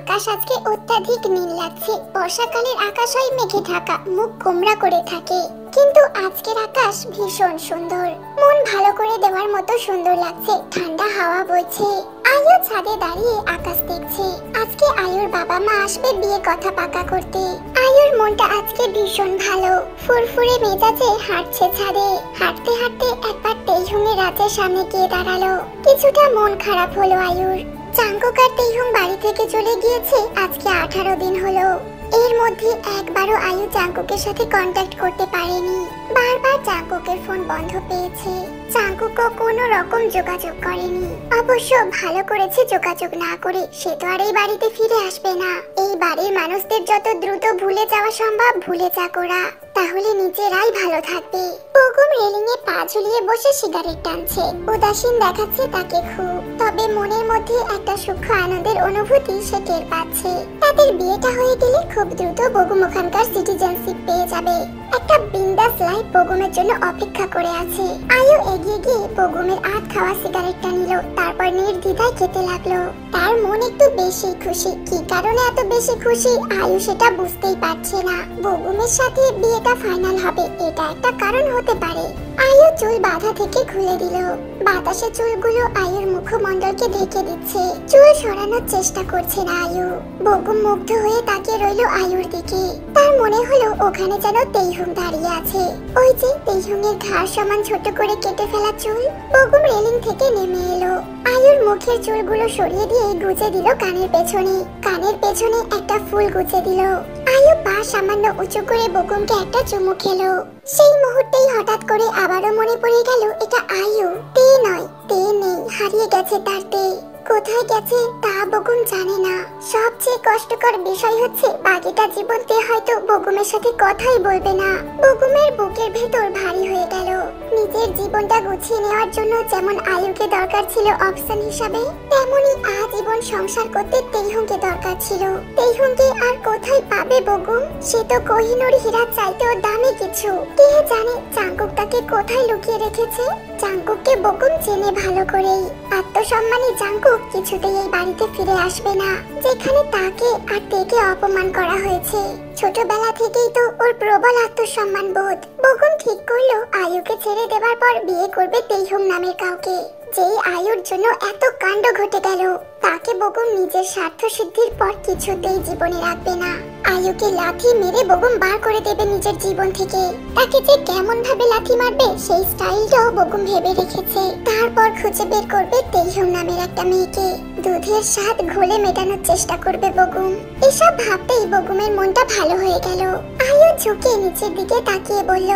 আকাশ আজকে অত্যাধিক নীল লাগছে। বর্ষাকালের আকাশ হয় মেঘে ঢাকা, মুখ গোমরা করে থাকে, কিন্তু আজকের আকাশ ভীষণ সুন্দর। মন ভালো করে দেওয়ার মতো সুন্দর লাগছে। ঠান্ডা হাওয়া বইছে। আয়ু ছাদে দাঁড়িয়ে আকাশ দেখছে। আজকে আয়ুর বাবা মা আসবে বিয়ে কথা পাকা করতে। আয়ুর মনটা আজকে ভীষণ ভালো। ফুরফুরে মেজাজে হাঁটছে ছাদে। হাঁটতে হাঁটতে একবার তেইহুঙের রাতের সামনে গিয়ে দাঁড়ালো। কিছুটা মন খারাপ হলো আয়ুর। জাঙ্কুক আর তেইহুং বাড়ি থেকে চলে গিয়েছে আজকে 18 দিন হলো। এর মধ্যে একবারও আয়ু জাঙ্কুকের সাথে কন্ট্যাক্ট করতে পারেনি। বারবার জাঙ্কুকের ফোন বন্ধ পেয়েছে। জাঙ্কুকও কোনো রকম যোগাযোগ করেনি। অবশ্য ভালো করেছে যোগাযোগ না করে। সে তো আর এই বাড়িতে ফিরে আসবে না। এই বাড়ির মানুষদের যত দ্রুত ভুলে যাওয়া সম্ভব ভুলে যাক ওরা, তাহলে নিজেরাই ভালো থাকবে। বগুম রেলিং এ পা ঝুলিয়ে বসে সিগারেট টানছে। উদাসীন দেখাচ্ছে তাকে খুব, তবে মনের মধ্যে একটা সূক্ষ্ম আনন্দের অনুভূতি সে টের পাচ্ছে। তাদের বিয়েটা হয়ে গেলে খুব দ্রুত বগুম ওখানকার সিটিজেনশিপ পেয়ে যাবে। একটা বিন্দাস লাইফ বগুমের জন্য অপেক্ষা করে আছে। আয়ু এগিয়ে গিয়ে বগুমের আধ খাওয়া সিগারেটটা নিল, তারপর নির্দ্বিধায় খেতে লাগলো। তার মন একটু বেশি খুশি। কি কারণে এত বেশি খুশি আয়ু সেটা বুঝতেই পারছে না। বগুমের সাথে বিয়েটা ফাইনাল হবে, এটা একটা কারণ হতে পারে। আয়ু চুল বাঁধা থেকে খুলে দিল। বাতাসে চুলগুলো আয়ুর মুখমণ্ডলকে ঢেকে দিচ্ছে। চুল সরানোর চেষ্টা করছে না আয়ু। বগুম মুগ্ধ হয়ে তাকিয়ে রইল আয়ুর দিকে। তার মনে হলো ওখানে যেন তেইহুং দাঁড়িয়ে আছে। ওই যে তেইহুঙের ঘাড় সমান ছোট করে কেটে ফেলা চুল। বগুম রেলিং থেকে নেমে এলো। আয়ুর মুখের চুলগুলো সরিয়ে দিয়ে গুজে দিল কানের পেছনে। কানের পেছনে একটা ফুল গুজে দিল। আয়ু পা সামান্য উঁচু করে বগুমকে একটা চুমু খেলো। সেই মুহূর্তেই হঠাৎ করে আবারও মনে পড়ে গেল এটা আয়ু, তে নয়। তে নেই, হারিয়ে গেছে তার তে। কোথায় গেছে তা বগুম জানে না। সবচেয়ে কষ্টকর বিষয় হচ্ছে বাকিটা জীবন তে হয়তো বগুমের সাথে কথাই বলবে না। বগুমের বুকের ভেতর ভারী হয়ে গেল। নিজের জীবনটা গুছিয়ে নেওয়ার জন্য যেমন আয়ুকে দরকার ছিল অপশন হিসাবে, তেমনি আজীবন সংসার করতে তেইহুংকে দরকার ছিল। তেইহুংকে আর কোথায় পাবে বগুম? সে তো কোহিনূর হীরা চাইতেও দামি কিছু। কে জানে জাঙ্কুক তাকে কোথায় লুকিয়ে রেখেছে। জাঙ্কুককে বগুম চেনে ভালো করেই। আত্মসম্মানী জাঙ্কুক কিছুতেই এই বাড়িতে ফিরে আসবে না, যেখানে তাকে আর তেকে অপমান করা হয়েছে। ছোটবেলা থেকেই তো ওর প্রবল আত্মসম্মান বোধ। বগুম ঠিক করলো আয়ুকে ছেড়ে দেওয়ার পর বিয়ে করবে তেইহুং নামের কাউকে। যেই আয়ুর জন্য এত কাণ্ড ঘটে গেল, তাকে বগুম নিজের স্বার্থ সিদ্ধির পর কিছুতেই জীবনে রাখবে না। আয়ুকে লাথি মেরে বগুম বার করে দেবে নিজের জীবন থেকে। তাকে যে কেমন ভাবে লাথি মারবে সেই স্টাইলটাও বগুম ভেবে রেখেছে। তারপর খুঁজে বের করবে তেইহুং নামের একটা মেয়েকে। দুধের স্বাদ ঘোলে মেটানোর চেষ্টা করবে বগুম। এসব ভাবতেই বগুমের মনটা ভালো হয়ে গেল। আয়ু ঝুঁকে নিচের দিকে তাকিয়ে বলল,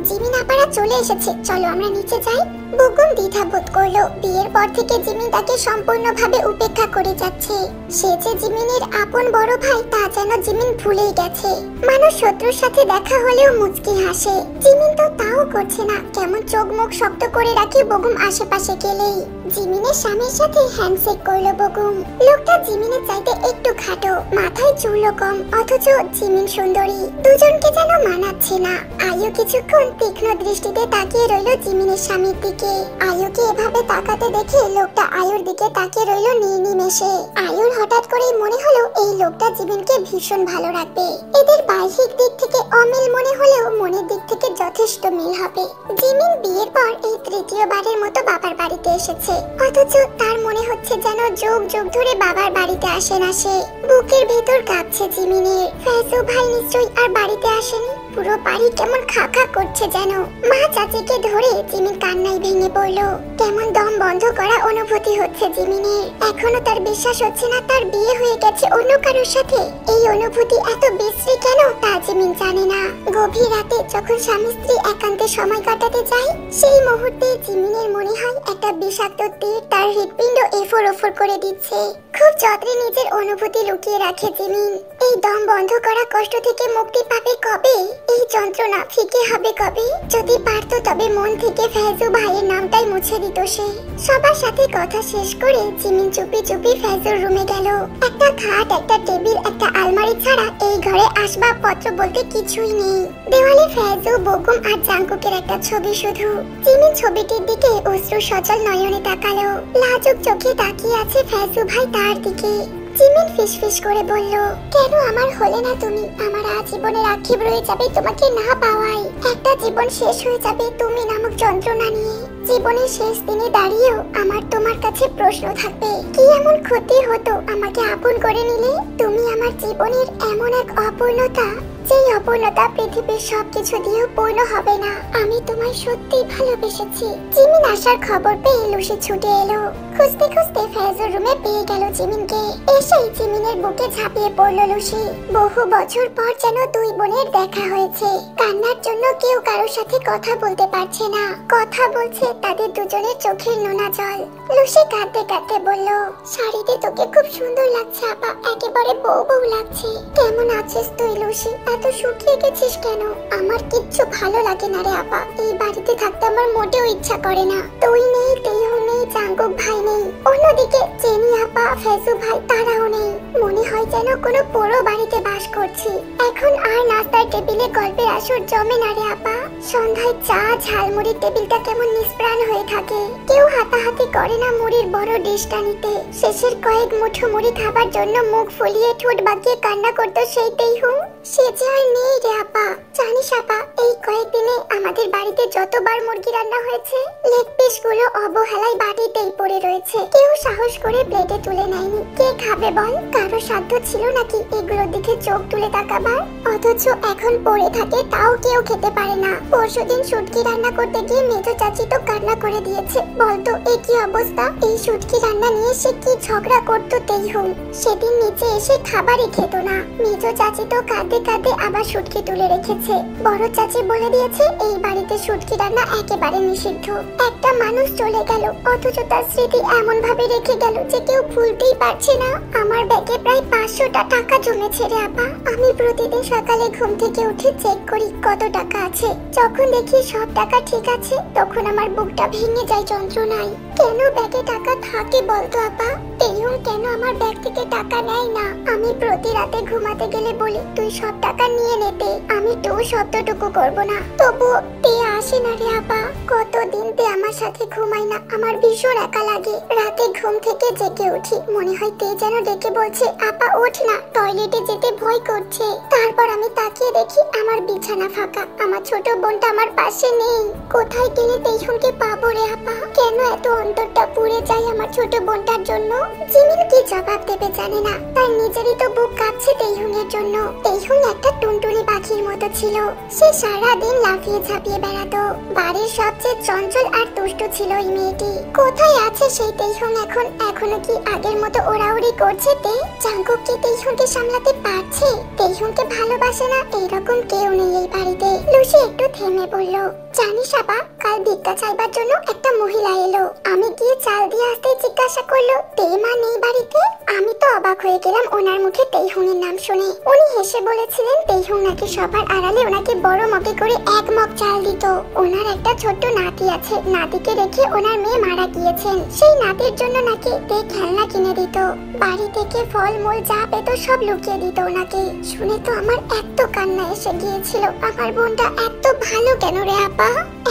জিমিন আপারা চলে এসেছে, চলো আমরা নিচে যাই। বগুম দ্বিধা বোধ করলো। বিয়ের পর থেকে জিমিন তাকে সম্পূর্ণভাবে উপেক্ষা করে যাচ্ছে। সে যে জিমিনের আপন বড় ভাই তা যেন জিমিন ভুলেই গেছে। মানুষ শত্রুর সাথে দেখা হলেও মুচকি হাসে, জিমিন তো তাও করছে না। কেমন চোখ মুখ শক্ত করে রাখে বগুম আশেপাশে গেলেই। জিমিনের স্বামীর সাথে হ্যান্ডশেক করলো বগুম। লোকটা জিমিনের চাইতে একটু খাটো, মাথায় চুলও কম, অথচ জিমিন সুন্দরী। দুজনকে যেন মানাচ্ছে না। আয়ু কিছুক্ষণ তীক্ষ্ণ দৃষ্টিতে তাকিয়ে রইল জিমিনের স্বামীর দিকে। আয়ুকে এভাবে তাকাতে দেখে লোকটা আয়ুর দিকে তাকিয়ে রইল নির্নিমেষে। আয়ুর হঠাৎ করেই মনে হলো এই লোকটা জিমিনকে ভীষণ ভালো রাখবে। এদের বাহ্যিক দিক থেকে অমিল মনে হলেও মনের দিক থেকে যথেষ্ট মিল হবে। জিমিন বিয়ের পর এই তৃতীয়বারের মতো বাবার বাড়িতে এসেছে, অথচ তার মনে হচ্ছে যেন যুগ যুগ ধরে বাবার বাড়িতে আসে না সে। বুকের ভেতর কাঁপছে জিমিনের। ফেজু ভাই নিশ্চয়ই আর বাড়িতে আসেনি। পুরো বাড়ি কেমন খা খা করছে যেন। মা চাচিকে ধরে জিমিন কান্নায় ভেঙে পড়লো। কেমন দম বন্ধ করা অনুভূতি হচ্ছে জিমিনের। এখনো তার বিশ্বাস হচ্ছে না তার বিয়ে হয়ে গেছে অন্য কারোর সাথে। এই অনুভূতি এত বিশ্রী কেন তা জিমিন জানে না। গভীর রাতে যখন স্বামী স্ত্রী একান্তে সময় কাটাতে যায়, সেই মুহূর্তে জিমিনের মনে হয় একটা বিষাক্ত তীর তার হৃৎপিণ্ড এফোর ওফোর করে দিচ্ছে। খুব যত্নে নিজের অনুভূতি লুকিয়ে রাখে জিমিন। এই দম বন্ধ করা কষ্ট থেকে মুক্তি পাবে কবে? এই যন্ত্রণা ফিকে হবে কবে? যদি পারতো তবে মন থেকে ফেজু ভাইয়ের নামটাই মুছে দিত সে। সবার সাথে কথা শেষ করে জিমিন চুপি চুপি ফেজুর রুমে গেল। একটা খাট, একটা টেবিল, একটা আলমারি ছাড়া এই ঘরে আসবাবপত্র বলতে কিছুই নেই। দেওয়ালে ফেজু, বগুম আর জাঙ্কুকের একটা ছবি শুধু। জিমিন ছবিটির দিকে অশ্রু সচল নয়নে তাকালো। লাজুক চোখে তাকিয়ে আছে ফেজু ভাই তার দিকে। জিমিন ফিসফিস করে বলল, কেন আমার হলে না তুমি? আমার আজীবনের আক্ষেপ রয়ে যাবে তোমাকে না পাওয়াই। একটা জীবন শেষ হয়ে যাবে তুমি নামক যন্ত্রণা নিয়ে। জীবনের শেষ দিনে দাঁড়িয়েও আমার তোমার কাছে প্রশ্ন থাকবে, কি এমন ক্ষতি হতো আমাকে আপন করে নিলে? তুমি আমার জীবনের এমন এক অপূর্ণতা, যেই অপূর্ণতা পৃথিবীর সবকিছু দিয়েও পূর্ণ হবে না। আমি তোমায় সত্যি ভালোবেসেছি। জিমিন আসার খবর পেয়ে লুসি ছুটে এলো। খুঁজতে খুঁজতে ফেজুর রুমে পেয়ে গেল জিমিনকে। এসেই জিমিনের বুকে ঝাঁপিয়ে পড়লো লুসি। বহু বছর পর যেন দুই বোনের দেখা হয়েছে। কান্নার জন্য কেউ কারোর সাথে কথা বলতে পারছে না। কথা বলছে তাদের দুজনের চোখের নোনা জল। লুসি কাঁদতে কাঁদতে বলল, শাড়িতে তোকে খুব সুন্দর লাগছে আপা, একেবারে বউ বউ লাগছে। কেমন আছিস তুই লুসি? এত শুকিয়ে গেছিস কেন? আমার কিচ্ছু ভালো লাগে না রে আপা। এই বাড়িতে থাকতে আমার মোটেও ইচ্ছা করে না। তুই নেই, তেহু নেই, জাঙ্গুক ভাই নেই। অন্যদিকে চেনি আপা, ফেজু ভাই তারাও নেই। মনে হয় যেন কোনো পুরো বাড়িতে বাস করছি। এখন আর নাস্তার টেবিলে গল্পের আসর জমে না রে আপা। সন্ধ্যায় চা ঝালমুড়ির টেবিলটা কেমন নিষ্প্রাণ হয়ে থাকে। কেউ হাতাহাতি করে না মুড়ির বড় ডিশটা নিতে। শেষের কয়েক মুঠো মুড়ি খাবার জন্য মুখ ফুলিয়ে ঠোঁট বাঁকিয়ে কান্না করতো সেই তেহু। সে যে আর নেই রে আপা। জানিস আপা, এই কয়েকদিনে আমাদের বাড়িতে যতবার মুরগি রান্না হয়েছে, লেগ পিস গুলো অবহেলায় বাটিতেই পড়ে রয়েছে। কেউ সাহস করে প্লেটে তুলে নেয়নি। কে খাবে বল? কারো সাধ্য ছিল নাকি এগুলোর দিকে চোখ তুলে তাকাবার? অথচ এখন পড়ে থাকে, তাও কেউ খেতে পারে না। পরশুদিন শুটকি রান্না করতে গিয়ে মেজো চাচি তো কান্না করে দিয়েছে। বলতো এ কি অবস্থা? এই শুটকি রান্না নিয়ে সে কি ঝগড়া করতো তেহু। সেদিন নিচে এসে খাবারই খেত না। মেজো চাচি তো কাঁদে কাঁদে আবার শুটকি তুলে রেখেছে। বড় চাচি বলে দিয়েছে এই বাড়িতে শুটকি রান্না একেবারে নিষিদ্ধ। একটা মানুষ চলে গেল, অথচ তার স্মৃতি এমন ভাবে রেখে গেল যে কেউ ভুলতেই পারছে না। আমার ব্যাগে প্রায় 500টা টাকা জমেছে রে আপা। আমি প্রতিদিন সকালে ঘুম থেকে উঠে চেক করি কত টাকা আছে। যখন দেখি সব টাকা ঠিক আছে, তখন আমার বুকটা ভেঙে যায় যন্ত্রণায়। কেন ব্যাগে টাকা থাকে বলতো আপা? তেহু কেন আমার ব্যাগ থেকে টাকা নেয় না? আমি প্রতি রাতে ঘুমাতে গেলে বলি, তুই সব টাকা নিয়ে নেতে, আমি তো শব্দটুকু করব না। তবু তে আসে না রে আপা। কতদিন তে আমার সাথে ঘুমাই না। আমার ভীষণ একা লাগে। রাতে ঘুম থেকে জেগে উঠি, মনে হয় তে যেন ডেকে বলছে, আপা ওঠ না, টয়লেটে যেতে ভয় করছে। তারপর আমি তাকিয়ে দেখি আমার বিছানা ফাঁকা। আমার ছোট বোনটা আমার পাশে নেই। কোথায় গেলে তেহুকে পাবো রে আপা? কেন এত অন্তরটা পুড়ে যায় আমার ছোট বোনটার জন্য? জিমিন কি জবাব দেবে জানে না। তার নিজেরই তো বুক কাঁপছে তেহুনের জন্য। তেহুন একটা টুনটুনি পাখির মতো ছিল। সে সারাদিন লাফিয়ে ঝাঁপিয়ে বেড়াতো। বাড়ির সবচেয়ে চঞ্চল আর দুষ্টু ছিল এই মেয়েটি। কোথায় আছে সেই তেহুন এখন? এখনো কি আগের মতো ওড়াউড়ি করছে তে? জাঙ্কুক কি তেহুনকে সামলাতে পারছে? তেহুনকে ভালোবাসে না এইরকম কেউ নেই এই বাড়িতে। লুসি একটু থেমে বলল, জানিস আপা, কাল ভিক্ষা চাইবার জন্য একটা মহিলা এলো। আমি গিয়ে চাল দিয়ে আসতে জিজ্ঞাসা করলো, তে মা নেই বাড়িতে? আমি তো অবাক হয়ে গেলাম ওনার মুখে তেহুনের নাম শুনে। উনি হেসে বলেছিলেন তেহুন নাকি সবার আড়ালে ওনাকে বড় মগে করে 1 মগ চাল দিত। ওনার একটা ছোট্ট নাতি আছে। নাতিকে রেখে ওনার মেয়ে মারা গিয়েছেন। সেই নাতির জন্য নাকি তে খেলনা কিনে দিত। বাড়ি থেকে ফল মূল যা পেত সব লুকিয়ে দিত ওনাকে। শুনে তো আমার এত কান্না এসে গিয়েছিল। আমার বোনটা এত ভালো কেন রে আপা?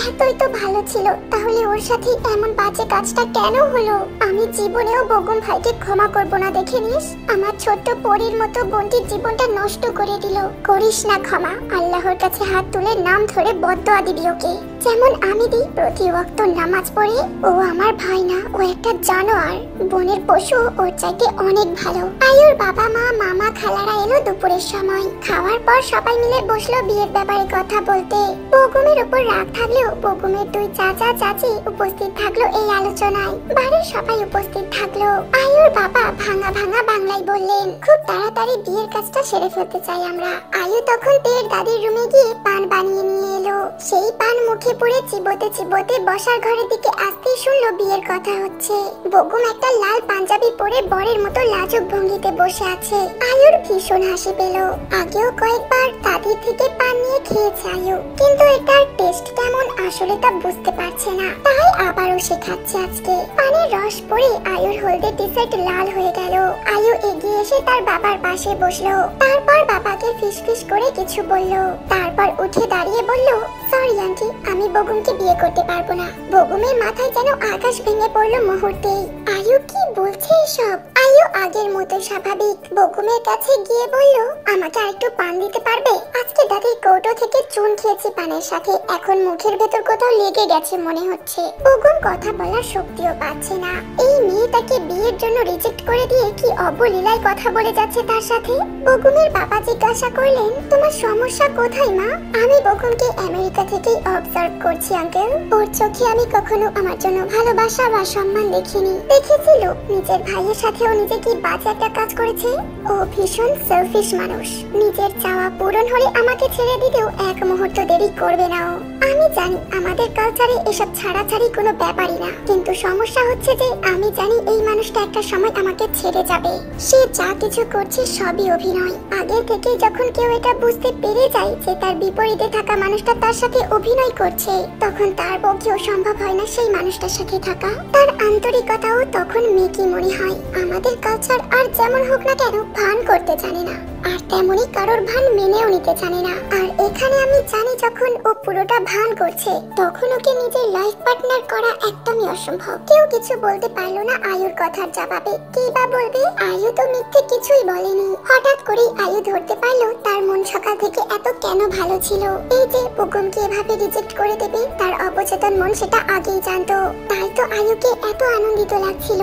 এতই তো ভালো ছিল, তাহলে ওর সাথে এমন বাজে কাজটা কেন হলো? আমি জীবনেও বগুন ভাইকে ক্ষমা করব না, দেখে নিস। আমার ছোট্ট পরীর মতো বোনটির জীবনটা নষ্ট করে দিল। করিস না ক্ষমা। আল্লাহর কাছে হাত তুলে নাম ধরে বদদোয়া দিবি ওকে, যেমন আমি দিই প্রতি ওয়াক্ত নামাজ পড়ে। ও আমার ভাই না, ও একটা জানোয়ার। বনের পশু ওর চাইতে অনেক ভালো। আয়ুর বাবা মা মামা খালারা এলো দুপুরের সময়। খাওয়ার পর সবাই মিলে বসলো বিয়ের ব্যাপারে কথা বলতে। বগুমের উপর রাগ থাকলেও বগুমের 2 চাচা চাচি উপস্থিত থাকলো এই আলোচনায়। বাড়ির সবাই উপস্থিত থাকলো। আয়ুর বাবা ভাঙা ভাঙা বাংলায় বললেন, খুব তাড়াতাড়ি বিয়ের কাজটা সেরে ফেলতে চাই আমরা। আয়ু তখন তের দাদির রুমে গিয়ে পান বানিয়ে নিয়ে এলো। সেই পান মুখে পুরে চিবোতে চিবোতে বসার ঘরের দিকে আসতেই শুনলো বিয়ের কথা হচ্ছে। বগুম একটা লাল পাঞ্জাবি পরে বরের মতো লাজুক ভঙ্গিতে বসে আছে। আয়ুর ভীষণ হাসি পেল। আগেও কয়েকবার দাদির থেকে পান নিয়ে খেয়েছে আয়ু, কিন্তু এটার টেস্ট কেমন আসলে তা বুঝতে পারছে না। তাই আবারও সে খাচ্ছে আজকে। পানের রস পড়ে আয়ুর হলদে টি-শার্ট লাল হয়ে গেল। আয়ু এগিয়ে এসে তার বাবার পাশে বসলো। তারপর বাবাকে ফিসফিস করে কিছু বলল। তারপর উঠে দাঁড়িয়ে বলল, সরি আন্টি, আমি বগুমকে বিয়ে করতে পারবো না। বগুমের মাথায় যেন আকাশ ভেঙে পড়লো মুহূর্তেই। আয়ু কি বলছে এসব? আয়ু আগের মতো স্বাভাবিক বকুমের কাছে গিয়ে বলল, আমাকে আরেকটু পান দিতে পারবে? আজকে দাদির কৌটো থেকে চুন খেয়েছি পানের সাথে, এখন মুখের ভেতর কোথাও লেগে গেছে মনে হচ্ছে। বকুম কথা বলার শক্তিও পাচ্ছে না। এই মেয়েটাকে বিয়ের জন্য রিজেক্ট করে দিয়ে কি অবলীলায় কথা বলে যাচ্ছে তার সাথে। বকুমের বাবা জিজ্ঞাসা করলেন, তোমার সমস্যা কোথায় মা? আমি বকুমকে আমেরিকা থেকেই অবজার্ভ করছি আঙ্কেল। ওর চোখে আমি কখনো আমার জন্য ভালোবাসা বা সম্মান দেখিনি। দেখেছিল নিজের ভাইয়ের সাথেও নিজে কি বাজে একটা কাজ করেছে। ও ভীষণ সেলফিশ মানুষ। নিজের চাওয়া পূরণ হলে আমাকে ছেড়ে দিতেও এক মুহূর্ত দেরি করবে না ও। আমি জানি আমাদের কালচারে এসব ছাড়াছাড়ি কোনো ব্যাপারই না, কিন্তু সমস্যা হচ্ছে যে আমি জানি এই মানুষটা একটা সময় আমাকে ছেড়ে যাবে। সে যা কিছু করছে সবই অভিনয়। আগে থেকে যখন কেউ এটা বুঝতে পেরে যায় যে তার বিপরীতে থাকা মানুষটা তার সাথে অভিনয় করছে, তখন তার পক্ষেও সম্ভব হয় না সেই মানুষটার সাথে থাকা। তার আন্তরিকতাও তখন মেকি মনে হয়। আমাদের কালচার আর যেমন হোক না কেন ভান করতে জানে না, আর তেমনি কারোর ভান মেনেও নিতে জানে না। আর এখানে আমি জানি যখন ও পুরোটা ভান করছে, তখন ওকে নিজের লাইফ পার্টনার করা একদমই অসম্ভব। কেউ কিছু বলতে পারলো না আয়ুর কথার জবাবে। কি বা বলবে? আয়ু তো মিথ্যে কিছুই বলেনি। হঠাৎ করেই আয়ু ধরতে পারলো তার মন সকাল থেকে এত কেন ভালো ছিল। এই যে বকুমকে এভাবে রিজেক্ট করে দেবে, তার অবচেতন মন সেটা আগেই জানতো। তাই তো আয়ুকে এত আনন্দিত লাগছিল।